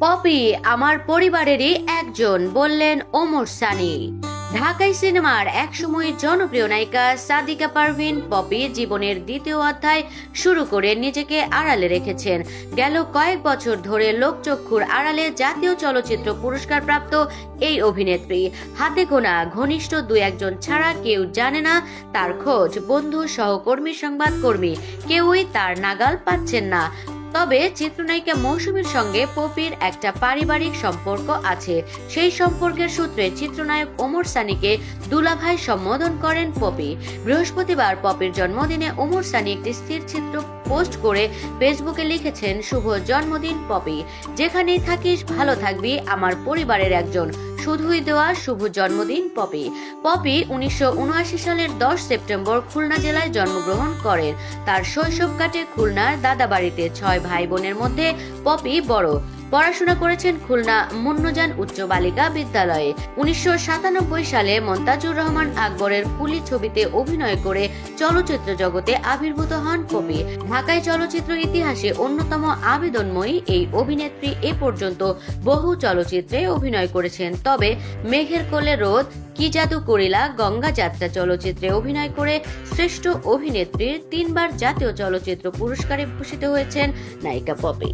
Poppy আমার পরিবারেরই একজন, বললেন ওমর সানি। ঢাকাই সিনেমার একসময় জনপ্রিয় নায়িকা সাদিকা পারভিন পপি জীবনের দ্বিতীয় অধ্যায় শুরু করে নিজেকে আড়ালে রেখেছেন। গেল কয়েক বছর ধরে লোকচক্ষুর আড়ালে জাতীয় চলচ্চিত্র পুরস্কার প্রাপ্ত এই অভিনেত্রী হাতে গোনা ঘনিষ্ঠ দু একজন ছাড়া কেউ জানে না তার খোঁজ। বন্ধু, সহকর্মী, সংবাদকর্মী কেউই তার নাগাল পাচ্ছেন না। তবে চিত্রনায়িকা মৌসুমীর সঙ্গে পপির একটা পারিবারিক সম্পর্ক আছে। সেই সম্পর্কের সূত্রে চিত্রনায়ক ওমর সানিকে দুলাভাই সম্বোধন করেন পপি। বৃহস্পতিবার পপির জন্মদিনে ওমর সানি একটি স্থির চিত্র পোস্ট করে ফেসবুকে লিখেছেন, শুভ জন্মদিন পপি, যেখানেই থাকিস ভালো থাকবি, আমার পরিবারের একজন, শুধুই দেওয়া শুভ জন্মদিন পপি। পপি 1979 সালের 10 সেপ্টেম্বর খুলনা জেলায় জন্মগ্রহণ করেন। তার শৈশব কাটে খুলনার দাদাবাড়িতে। 6 ভাই বোনের মধ্যে পপি বড়। পড়াশোনা করেছেন খুলনা মুন্নুজান উচ্চ বালিকা বিদ্যালয়ে। 1997 সালে মন্তাজুর রহমান আকবরের কুলি ছবিতে অভিনয় করে চলচ্চিত্র জগতে আবির্ভূত হন পপি। ঢাকায় চলচ্চিত্র ইতিহাসে অন্যতম আবেদনময়ী এই অভিনেত্রী এ পর্যন্ত বহু চলচ্চিত্রে অভিনয় করেছেন। তবে মেঘের কোলে রোদ, কি জাদু করিলা, গঙ্গা যাত্রা চলচ্চিত্রে অভিনয় করে শ্রেষ্ঠ অভিনেত্রীর 3বার জাতীয় চলচ্চিত্র পুরস্কারে ভূষিত হয়েছেন নায়িকা পপি।